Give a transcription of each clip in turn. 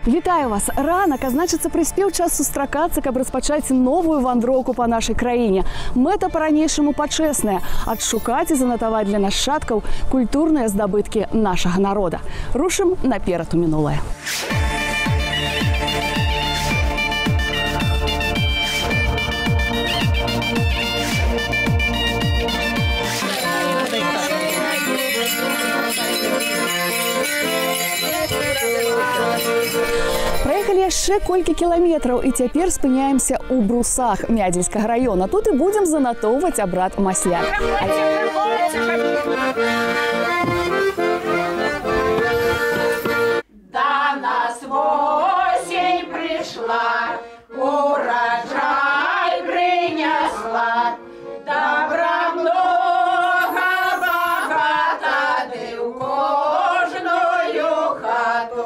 Вітаю вас! Ранак, а значыцца, прыспеў час сустракацца, каб распачаць новую вандроўку па нашай краіне. Мэта па-ранейшаму пачэсная – адшукаць і занатаваць для нашчадкаў культурныя здабыткі нашага народа. Рушым наперад у мінулае. Праехалі яшчэ колькі кіламетраў і цяпер спыняемся ў Брусах Мядзельскага района. Тут і будзем занатоўваць абрад масляк. Да нас осень пришла, урожай принесла, добра много, богато, ды в кожную хату.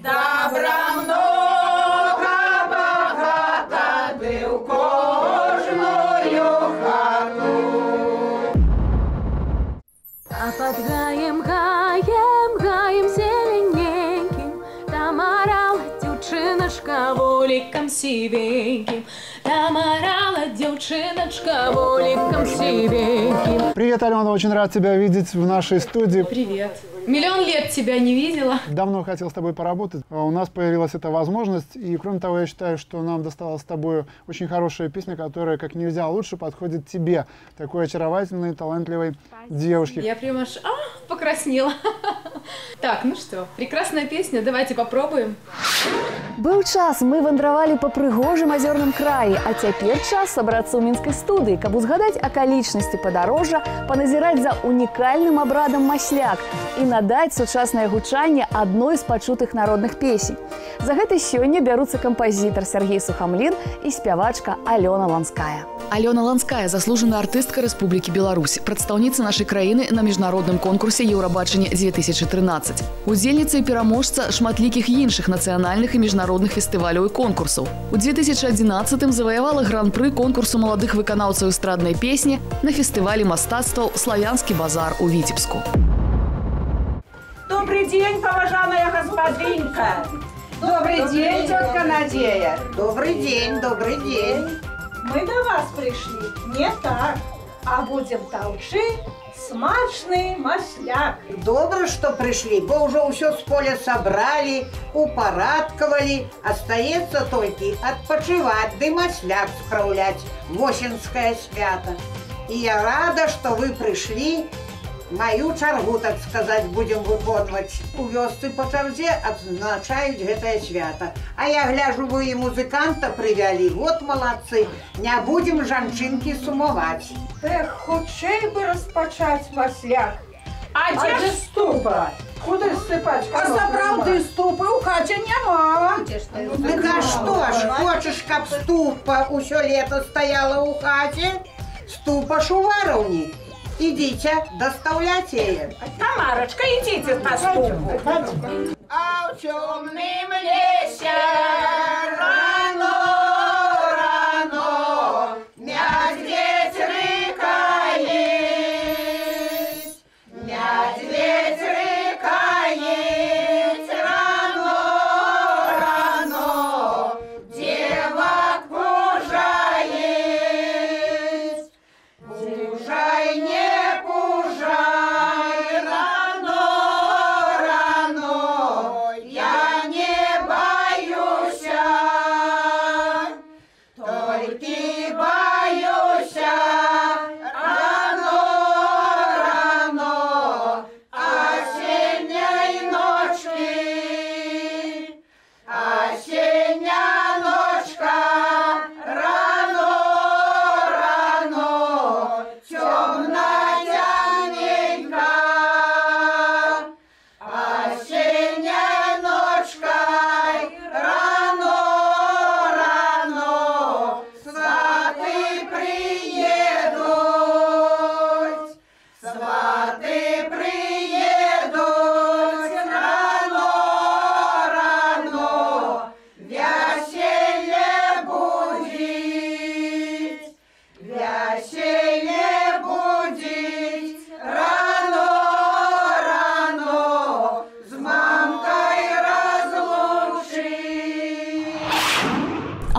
Добра много, богато, ды в кожную хату. А под гаем, гаем, гаем зелененьким, там орала девчиночка воликом сивеньким, там орала девчиночка воликом сивеньким. Привет, Алена, очень рад тебя видеть в нашей студии. Привет. Миллион лет тебя не видела. Давно хотел с тобой поработать. У нас появилась эта возможность. И кроме того, я считаю, что нам досталась с тобой очень хорошая песня, которая как нельзя лучше подходит тебе, такой очаровательной, талантливой девушке. Я прям аж покраснела. Так, ну что, прекрасная песня, давайте попробуем. Быў час, мы вандравалі па прыгожым азёрным краі, а цяпер час сабрацца ў мінскай студыі, каб узгадаць акалічнасці падарожжа, паназіраць за унікальным абрадам масляк і надаць сучаснае гучанне адной з пачутых народных песень. За гэта сёння бяруцца кампазітар Сергей Сухамлін і спявачка Алёна Ланская. Алёна Ланская – заслуженная артыстка Республики Беларусь, прадстаўніца нашай краіны на міжнародным конкурсе Еўрабачання-2013. Удзельніца і пераможца шматлікіх іншых нацыянальных і міжнародных фестываляў і конкурсаў. У 2011-м заваявала гран-пры конкурсу маладых выканаўцаў эстраднай песні на фестывалі мастацтваў «Славянскі базар» у Витебску. Добрый день, поважанная господинка. Добрый день, тетка Надея. Добрый день, добрый день. Мы до вас пришли не так, а будем толчить смачный масляк. Добре, что пришли, бо уже все с поля собрали, упорядковали. Остается только отпочивать, да масляк справлять, восенское свято. И я рада, что вы пришли. Мою чаргу, так сказать, будем выконваць. У вёсцы по чарзе адзначаюць гэтае свята. А я гляжу, вы і музыканта прывялі. Вот молодцы. Не будем жанчынкі сумаваць. Эх, хутчэй бы распачаць масляк. А где же ступа? Куды ссыпаць? А сапраўды ступы ў хаце няма. Дык а што ж, хочаш, каб ступа ўсё лето стаяла ў хаце? Ступа ж у вараўні. Идите, доставляйте ее. Тамарочка, идите по ступу. А в темном лесе рано, рано медведь рыкает, медведь рыкает, рано, рано девок пужает, пужай не пужай, рано, рано, я не боюсь.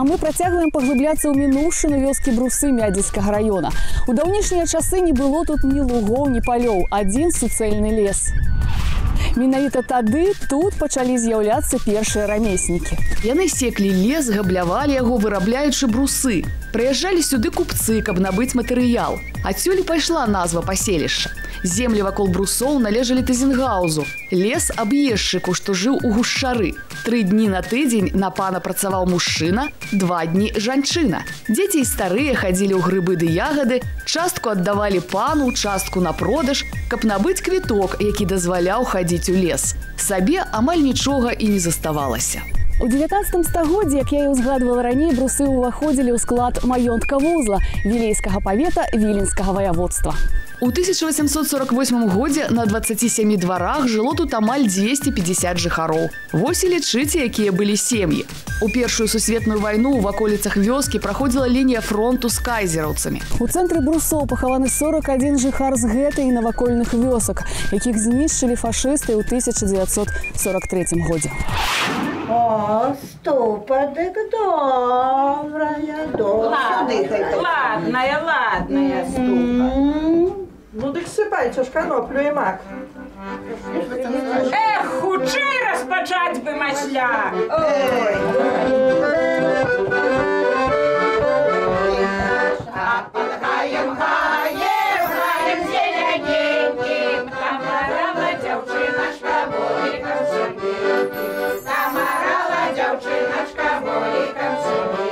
мы працягваем паглыбляцца ў мінуўшчыну вёскі Брусы Мядзельскага раёна. У даўнейшнія часы не было тут ні лугоў, ні палёў, адзін суцэльны лес. Менавіта тады тут пачалі з'яўляцца першыя рамеснікі. Яны секлі лес, габлявалі яго, вырабляючы брусы. Прыязджалі сюды купцы, каб набыць матэрыял. Адсюль пайшла назва паселішча. Землі вакол брусоў належалі Тызенгаузу, лес аб'ездчыку, што жыў у гушчары. 3 дні на тыдзень на пана працаваў мужчына, 2 дні жанчына. Дзеці і старыя хадзілі ў грыбы ды ягады, частку аддавалі пану, частку на продаж, каб набыць квіток, які дазваляў хадзіць у лес. Сабе амаль нічога і не заставалася. У 19 стагоддзі, як я і ўзгадвала раней, брусы ўваходзілі ў склад маёнтка вузла Вілейскага павета Віленскага ваяводства. У 1848 годзе на 27 дварах жыло тут амаль 250 жыхароў. Вось і лічыце, якія былі сем'і. У Першую сусветную вайну ў ваколіцах вёскі праходзіла лінія фронту з кайзераўцамі. У цэнтры брусоў пахаваны 41 жыхар з гэтай і навакольных вёсак, якіх знішчылі фашысты ў 1943 годзе. О, ступа, дык добрая, Ладная ступа. Ну, дык сыпайце ж каноплю і мак. Эх, хутчэй распачаць бы масляк. А под гаем зеляненьким, там орала дзяўчыначка волікам сабе. Там орала дзяўчыначка волікам сабе.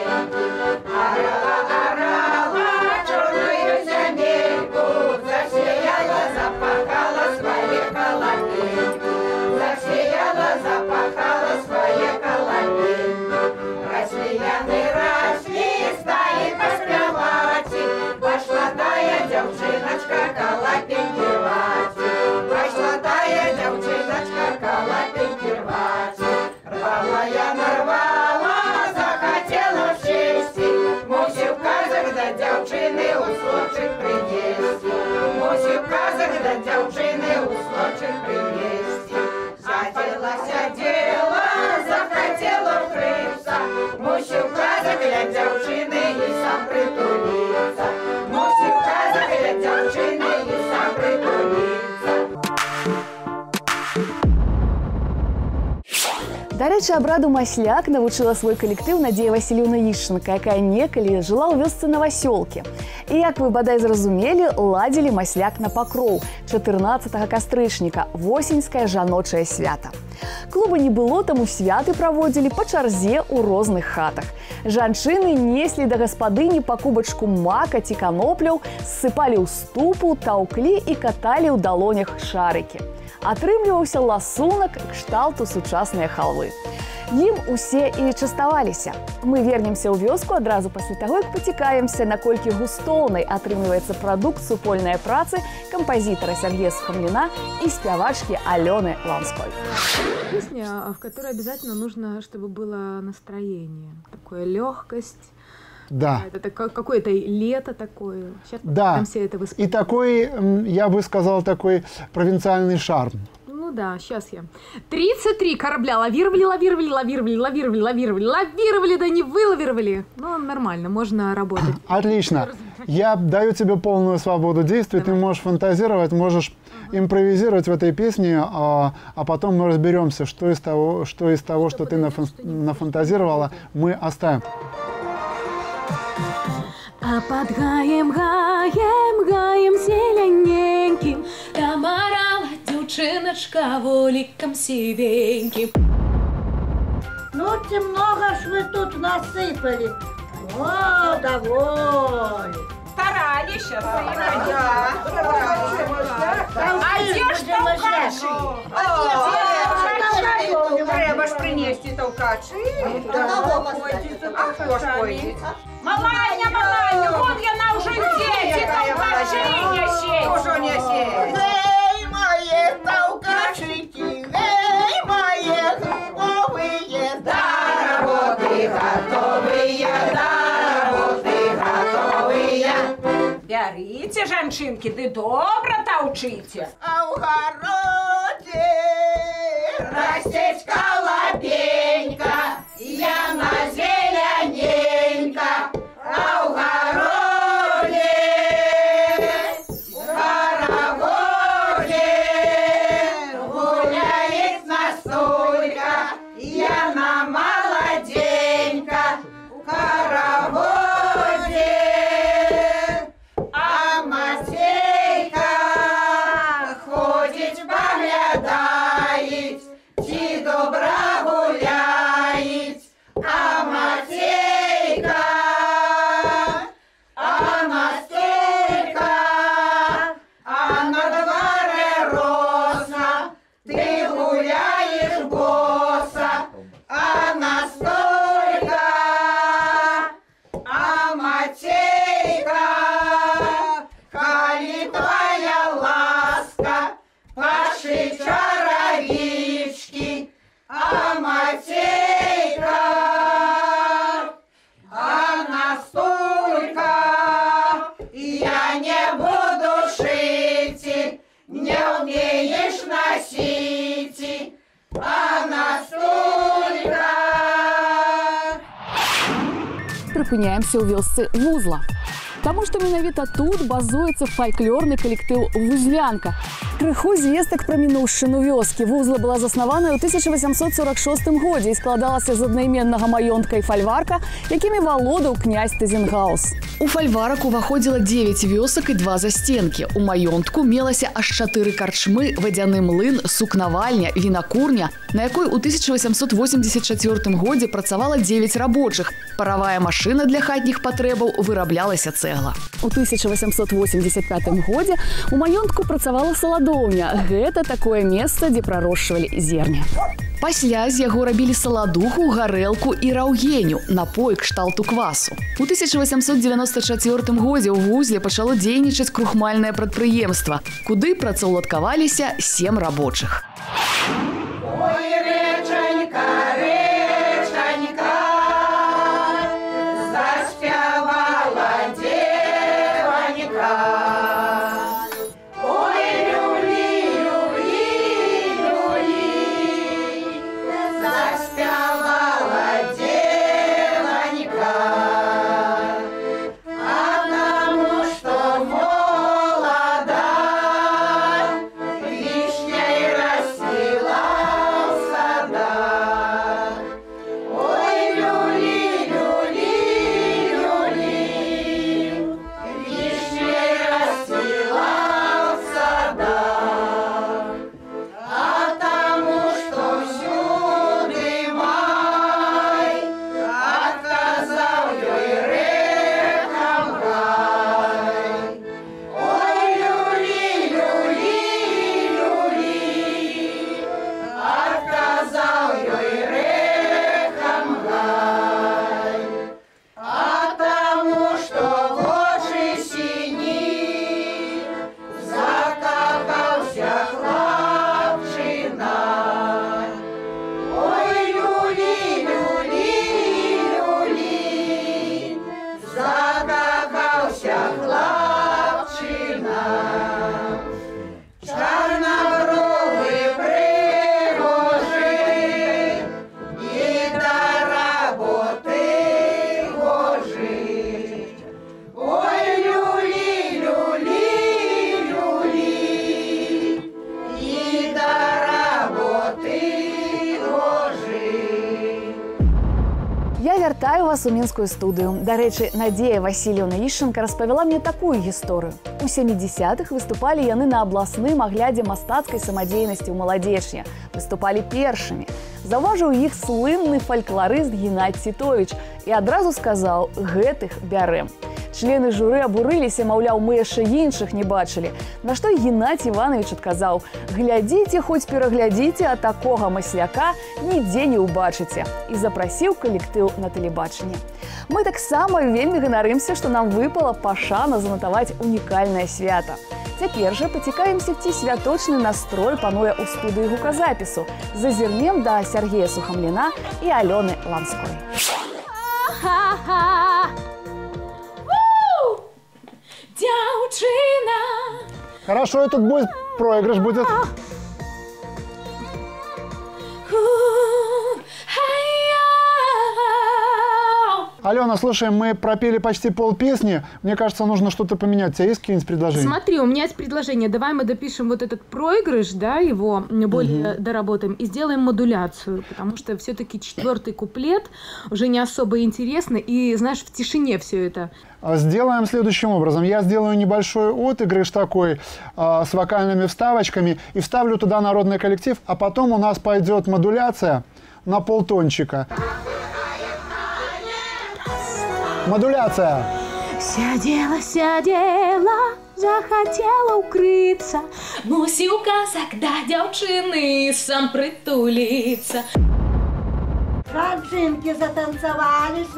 Орала чорную зямельку, засеяла, запахала свае калатенькі. Засеяла, запахала свае калатенькі. Росли яны, стали паспяваць. Пошла тая дзяўчыначка калатенькі рваць. Пошла тая дзяўчыначка калатенькі рваць. Рвала яна, рвала, захацела счесці. Мусіў казак да дзяўчыны ў слочык прынесці. Мусіў казак да дзяўчыны ў слочык прынесці. Сядзела, захацела вкрыцца. Мусіў казак для дзяўчыны і сам прытуліцца. Мусіў казак для дзяўчыны і сам прытуліцца. Да рэчы, абраду масляк навучыла свой калектыў Надзея Васильевна Ішченка, якая некалі жыла ў вёсцы Новасёлкі. І, як вы бадай зразумелі, ладзілі масляк на пакроў 14 кастрычніка, восеньскае жаночае свята. Клуба не было, таму святы праводзілі па чарзе ў розных хатах. Жанчыны неслі да гаспадыні па кубачку мака ці канопляў, ссыпалі ў ступу, таўклі і каталі ў далонях шарыкі. Атрымліваўся ласунак кшталту сучасныя халвы. Ім усе і частаваліся. Мы вернемся ў вёску адразу пасля таго, як пацікаемся, наколькі густоўнай атрымліваецца прадукт супольнай працы кампазітара Сергея Сухомлина и спявачки Алены Ланской. Песня, в которой обязательно нужно, чтобы было настроение, такое легкость. Да. Это какое-то лето такое. Сейчас да. Там все это и такой, я бы сказал, такой провинциальный шарм. Ну да, сейчас я. 33 корабля лавировали, да не вылавировали. Ну, нормально, можно работать. Отлично. Я даю тебе полную свободу действий. Давай. Ты можешь фантазировать, можешь импровизировать в этой песне, а потом мы разберемся, что из того, что ты нафантазировала, мы оставим. А под гаем зелененьким, там орала дзяўчыначка волікам сівеньким. Ну, много ж вы тут насыпали. О, довольно. Старались. А где ж толкачи? Треба ж принести толкачи. А кто ж пойдет? Маланя, вон яна уже дети толкачи несет. Уже несет. Эй, мои толкачики, эй, мои готовые, до работы готовые, Бярыце, жанчынкі, ды добра таўчыце. А ў гародзе расцець калапенька, яна зеляне. прыпыняемся ў вёсцы Вузла. Таму што менавіта тут базуецца фальклорны калектыў «Вузлянка». Крыху звестак пра мінуўшчыну вёскі. Вузла была заснаваная ў 1846 годзе і складалася з аднайменнага маёнтка і фальварка, якімі валодаў князь Тазенгаус. У фальварак уваходзіла 9 вёсак і 2 засценкі. У маёнтку мелася аж 4 карчмы, вадзяны млын, сукнавальня, вінакурня, на якой у 1884 годзе працавала 9 рабочых. Паравая машына для хатніх патрэбаў выраблялася цэгла. У 1885 годзе у маёнтку працавала саладоўня. Гэта такое месца, дзе прарошчвалі зерне. Пасля з яго рабілі саладуху, гарэлку і раўгеню, напой кшталту квасу. У 1894 годзе ў Вузле пачало дзейнічаць крухмальнае прадпрыемства, куды працаўладкаваліся 7 рабочых. Ой, рэчанька, рэчанька, заспявала дзеванька. Ой, люлі, люлі, люлі, заспявала дзеванька. А таму, што молода, вішняй расцвіла ў садах. Ой, люлі, люлі, люлі, вішняй расцвіла ў садах. А таму, што ўсюды май, адказаў ёй рэхам гай. Ой, люлі, люлі, люлі, адказаў ёй рэхам гай. А таму, што вочы сіні, закахаўся хлапчына. Ой, люлі, люлі, люлі, закахаўся хлапчына. Чарнабровы пригожы і да работы гожы. Ой, люлі, люлі, люлі, і да работы гожы. Я вяртаю вас у мінскую студыю. Дарэчы, Надзея Васильевна Ішченка распавяла мне такую гісторыю. У 70-х выступалі яны на абласным аглядзе мастацкай самадзейнасці ў маладзечне. Выступалі першымі. Заўважыў іх слынны фалькларыст Геннадзь Титович і адразу сказаў: «Гэтых бярэм». Члены журы абурыліся, маўляў, мы яшчэ іншых не бачылі. На што Геннадзь Іванович адказаў: «Глядзіце, хоць пераглядзіце, а такога масляка нідзе не ўбачыце». І запрасіў калектыў на тэлебачанне. Мы таксама вельмі ганарымся, што нам выпала пашана занатаваць унікальнае свята. Цяпер жа пацікаемся, ці святочны настрой пануе ў студыі гуказапісу. Зазірнем да Сергея Сухамліна і Алёны Ланской. Дзяўчына! Хорошо, тут будет проигрыш будет. Алена, слушай, мы пропели почти полпесни. Мне кажется, нужно что-то поменять. У тебя есть какие-нибудь предложения? Смотри, у меня есть предложение. Давай мы допишем вот этот проигрыш, да, его более доработаем и сделаем модуляцию, потому что все-таки 4-й куплет уже не особо интересно, и, знаешь, в тишине все это. Сделаем следующим образом. Я сделаю небольшой отыгрыш такой с вокальными вставочками и вставлю туда народный коллектив, а потом у нас пойдет модуляция на полтончика. Модуляция. Сядела, захотела укрыться, носіў казак да дзяўчыны, сам прытуліцца. Жанчынки затанцевались,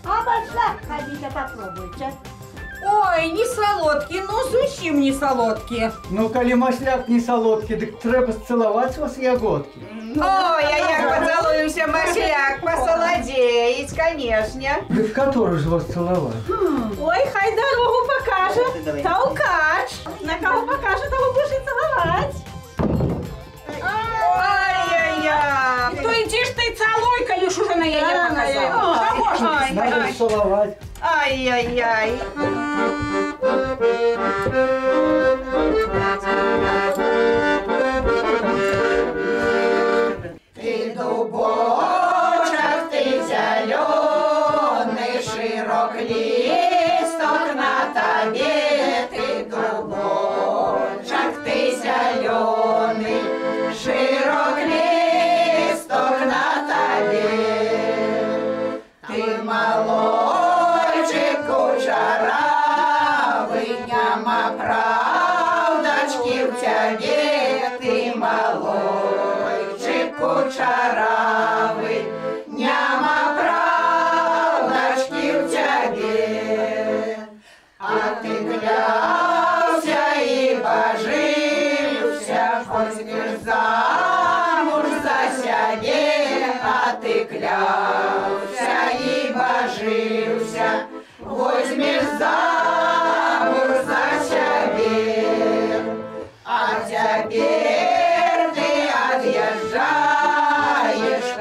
а башляк ходите, попробуйте. Ой, не солодкие, ну зусім не солодкие. Ну, коли масляк не солодкий, так треба сцеловать вас ягодки. Ой, а як поцелуемся, масляк, посолодеять, конечно. Да в который же вас целовать? Ой, хай дорогу покажет толкач. На кого покажет, того будешь и целовать. Ай-яй-яй. То иди ж ты целуй, коли уж уже на яе показала. можно? Надо целовать. Ай-яй-яй. Ты дубочек, ты зеленый, широк листок на тебе. Ты дубочек, ты зеленый, широк листок на тебе. Ты молодчик кучеравый, няма правдочки в тебе. Ты молодчик кучеравый, няма правдочки в тебе. А ты клялся и божился, возьмешь замуж за себе. А ты клялся и божился, возьмешь замуж за себе. А теперь ты отъезжаешь,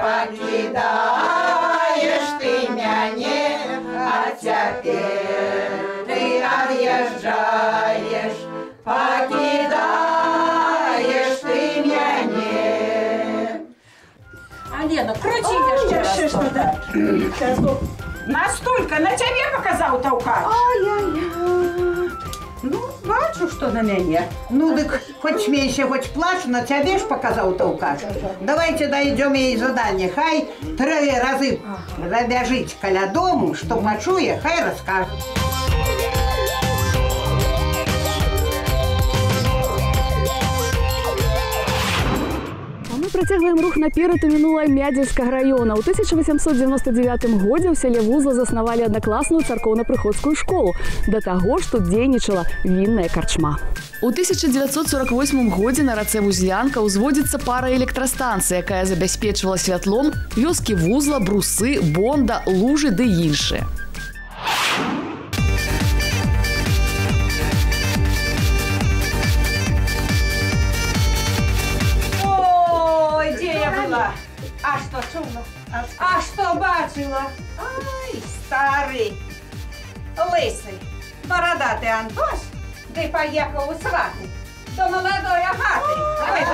покидаешь ты меня. А теперь ты отъезжаешь, покидаешь ты меня. А Лена, крути еще раз. Настолько на тебе показал толкач. Ай-яй-яй. Ну, бачу, что на меня. Ну, так хоть смейся, хоть плачь, на тебе ж показал толкач. Давайте дойдем ей задание. Хай 3 разы пробежить каля дому, что почує, хай расскажет. Працягваем рух наперад у мінулае Мядзельскага раёна. У 1899 годзе ў сяле Вузла заснавалі аднакласную царкоўна-прыходскую школу. Да таго ж тут дзейнічала вінная карчма. У 1948 годзе на рацэ Вузлянка ўзводзіцца параэлектрастанцыя, якая забяспечвала святлом вёскі Вузла, Брусы, Бонда, Лужы ды іншыя. А что чула? А что бачила? Ай, старый, лысый, бородатый Антош, ты поехал у сваты до молодой Агаты. Ай,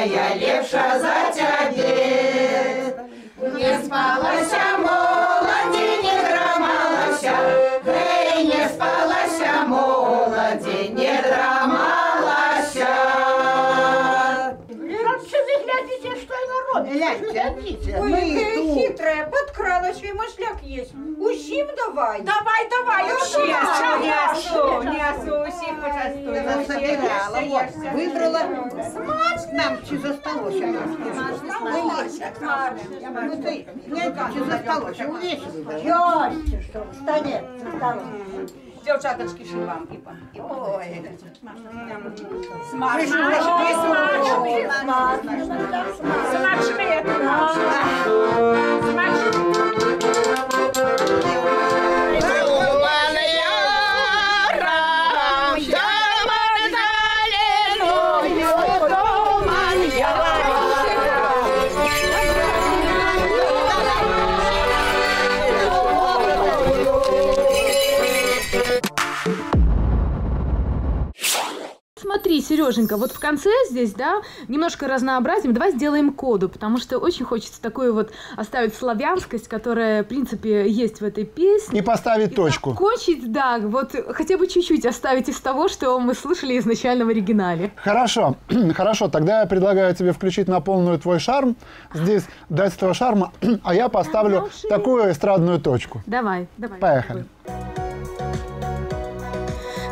я лепша за тебе. Не спалася молоді, не драмалася, гей, не спалася молоді, не драмалася. Что вы глядите, что народ? Глядите, Ой, какая хитрая, подкралась, и мышляк есть. Усим давай. Давай, давай, усим. Несу, усим почастую. Выбрала. Нам чи засталося? Ну ты, знаете, чи засталося? Увесь выбрала. Счастье, что в столе засталось. Девчаточки, вам и ой, Смотри, Сереженька, вот в конце здесь, да, немножко разнообразим. Давай сделаем коду, потому что очень хочется такую вот оставить славянскость, которая, в принципе, есть в этой песне. И поставить точку. Закончить, да, вот хотя бы чуть-чуть оставить из того, что мы слышали изначально в оригинале. Хорошо, хорошо, тогда я предлагаю тебе включить на полную твой шарм. Здесь дать этого шарма, а я поставлю такую эстрадную точку. Давай. Поехали.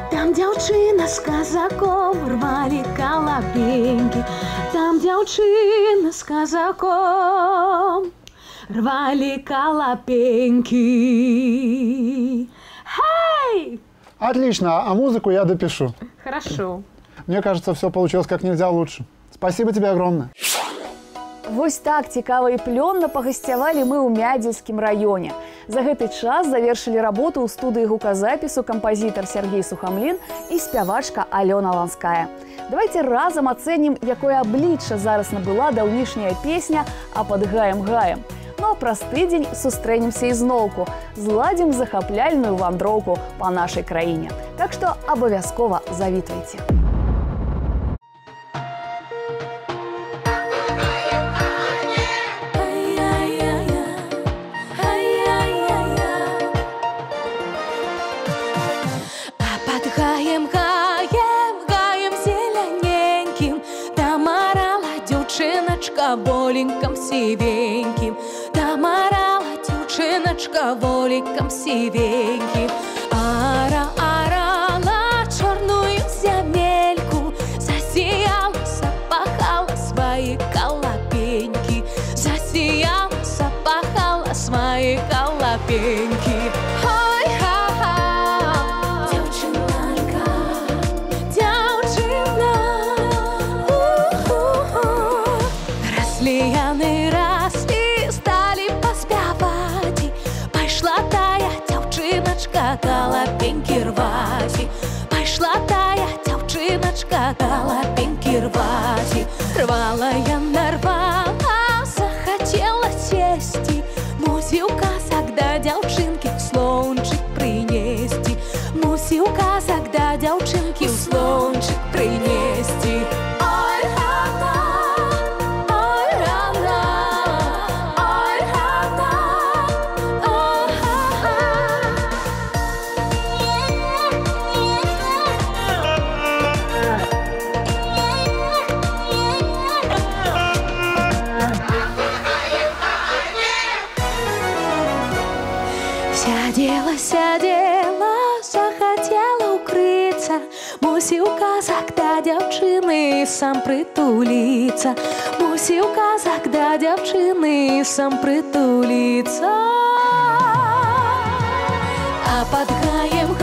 Там дзяўчына з казаком рвали колобеньки, там дзяўчына з казаком рвали колобеньки. Хей! Отлично, а музыку я допишу. Хорошо. Мне кажется, все получилось как нельзя лучше. Спасибо тебе огромное. Вось так цікава і плённа пагасцявалі мы ў Мядзельскім раёне. За гэты час завершылі работу ў студыі гуказапісу кампазітар Сергей Сухамлін і спявачка Алёна Ланская. Давайте разам ацэнім, якое аблічча зараз набыла даўнішняя песня «А пад гаем-гаем». Ну а праз тыдзень сустрэнемся ізноўку, зладзім захапляльную вандроўку па нашай краіне. Так што абавязкова завітвайце. Воликом сивеньким, там орала дівчиночка воликом сивеньким. Орала черную земельку, засияла, запахала свои колобеньки, засияла, запахала свои колобеньки. Колобеньки рвать, пошла тая девчиночка колобеньки рвать. Рвала я, нарвала, захотела сесть, мусі указок да девчинки в слончик принести, мусі указок да девчинки в слончик принести. Сядела, захотела укрыться, мусі указок да девчины сам притулиться, мусі указок да девчины сам притулиться. А под гаем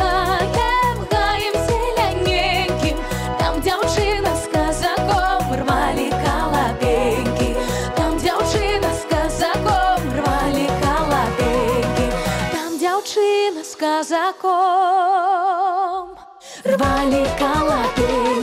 зелененьким, там девчина с казаком рвали колобеньки, там девчина с казаком рвали колобеньки, там девчина с казаком рвали колобеньки.